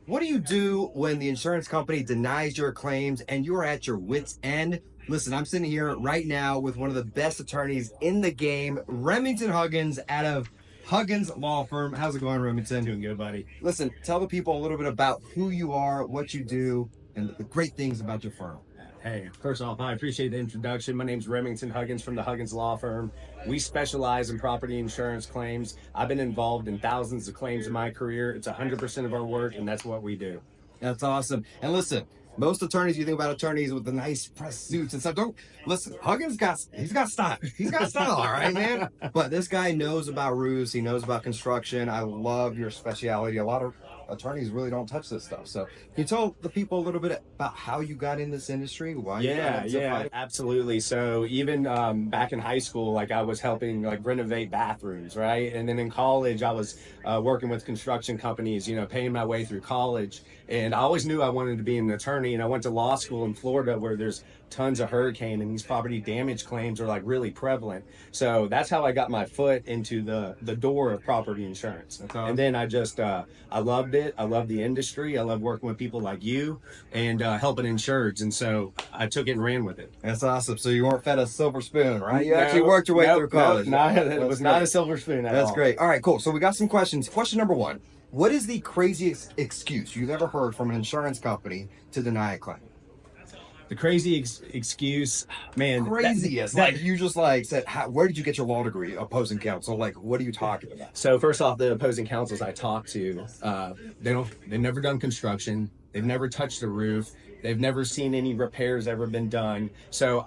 What do you do when the insurance company denies your claims and you're at your wit's end? Listen, I'm sitting here right now with one of the best attorneys in the game, Remington Huggins, out of Huggins Law Firm. How's it going, Remington? Doing good, buddy. Listen, tell the people a little bit about who you are, what you do, and the great things about your firm. Hey, first off, I appreciate the introduction. My name's Remington Huggins from the Huggins Law Firm. We specialize in property insurance claims. I've been involved in thousands of claims in my career. It's 100% of our work, and that's what we do. That's awesome. And listen, most attorneys, you think about attorneys with the nice press suits and stuff. Don't listen. Huggins got style. He's got style, all right, man. But this guy knows about roofs. He knows about construction. I love your specialty. A lot of attorneys really don't touch this stuff. So can you tell the people a little bit about how you got in this industry? Why? Yeah, absolutely. So even back in high school, like I was helping like renovate bathrooms, right? And then in college, I was working with construction companies, paying my way through college. And I always knew I wanted to be an attorney. And I went to law school in Florida where there's tons of hurricane and these property damage claims are like really prevalent. So that's how I got my foot into the door of property insurance. And then I just, I loved it. I love the industry. I love working with people like you and helping insureds. And so I took it and ran with it. That's awesome. So you weren't fed a silver spoon, right? You actually worked your way through college. It was not a silver spoon at all. That's great. All right, cool. So we got some questions. Question number one. What is the craziest excuse you've ever heard from an insurance company to deny a claim? The crazy excuse, man. Craziest. Like you just like said, where did you get your law degree? Opposing counsel. Like, what are you talking about? So first off, the opposing counsels I talked to, they've never done construction. They've never touched a roof. They've never seen any repairs ever been done. So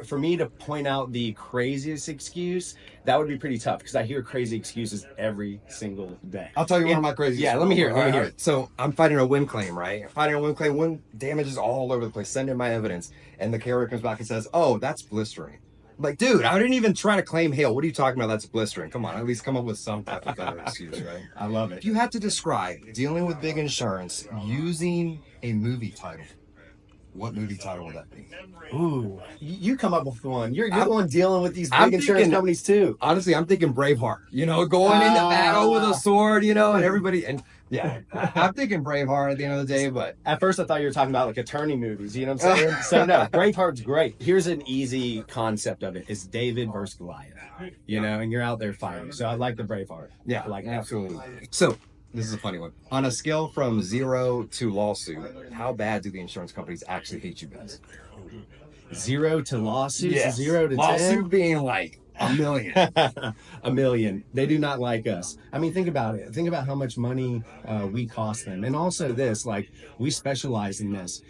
for me to point out the craziest excuse, that would be pretty tough because I hear crazy excuses every single day. I'll tell you one of my craziest. Yeah, let me hear it. So I'm fighting a wind claim, right? Wind damage is all over the place. Send in my evidence. And the carrier comes back and says, oh, that's blistering. Like, dude, I didn't even try to claim hail. What are you talking about? That's blistering. Come on, at least come up with some type of better excuse, right? I love it. If you had to describe dealing with big insurance using a movie title, what movie title would that be? Ooh, you come up with one. You're the one dealing with these big insurance companies too. Honestly, I'm thinking Braveheart. Going into battle with a sword, and everybody. And yeah, I'm thinking Braveheart at the end of the day. But at first, I thought you were talking about like attorney movies. You know what I'm saying? So no, Braveheart's great. Here's an easy concept of it: it's David versus Goliath. And you're out there fighting. So I like the Braveheart. Yeah, absolutely. So. This is a funny one. On a scale from 0 to lawsuit, how bad do the insurance companies actually hate you guys? 0 to lawsuits? Yes. 0 to 10? Lawsuit being like a million. A million. They do not like us. I mean, think about it. Think about how much money we cost them. And also this, like, we specialize in this.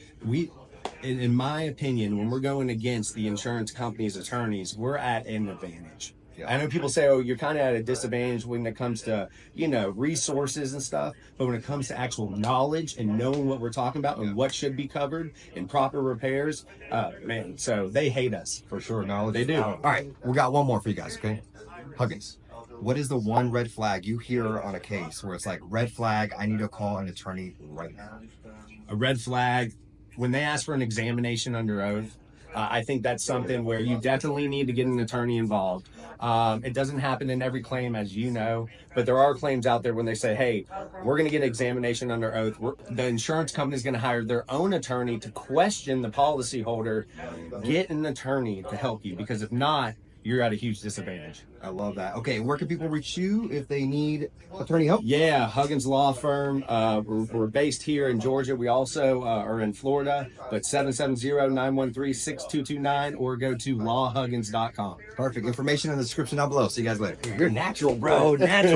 In my opinion, when we're going against the insurance company's attorneys, we're at an advantage. I know people say, oh, you're kind of at a disadvantage when it comes to, resources and stuff. But when it comes to actual knowledge and knowing what we're talking about and what should be covered and proper repairs, so they hate us. For sure, knowledge. They do. All right, we got one more for you guys, okay? Huggins, what is the one red flag you hear on a case where it's like, red flag, I need to call an attorney right now? A red flag, when they ask for an examination under oath, I think that's something where you definitely need to get an attorney involved. It doesn't happen in every claim, as you know, but there are claims out there when they say, hey, we're going to get an examination under oath. The insurance company is going to hire their own attorney to question the policyholder. Get an attorney to help you, because if not, you're at a huge disadvantage. I love that. Okay, where can people reach you if they need attorney help? Yeah, Huggins Law Firm. We're based here in Georgia. We also are in Florida, but 770-913-6229 or go to lawhuggins.com. Perfect. Information in the description down below. See you guys later. You're natural, bro. Natural.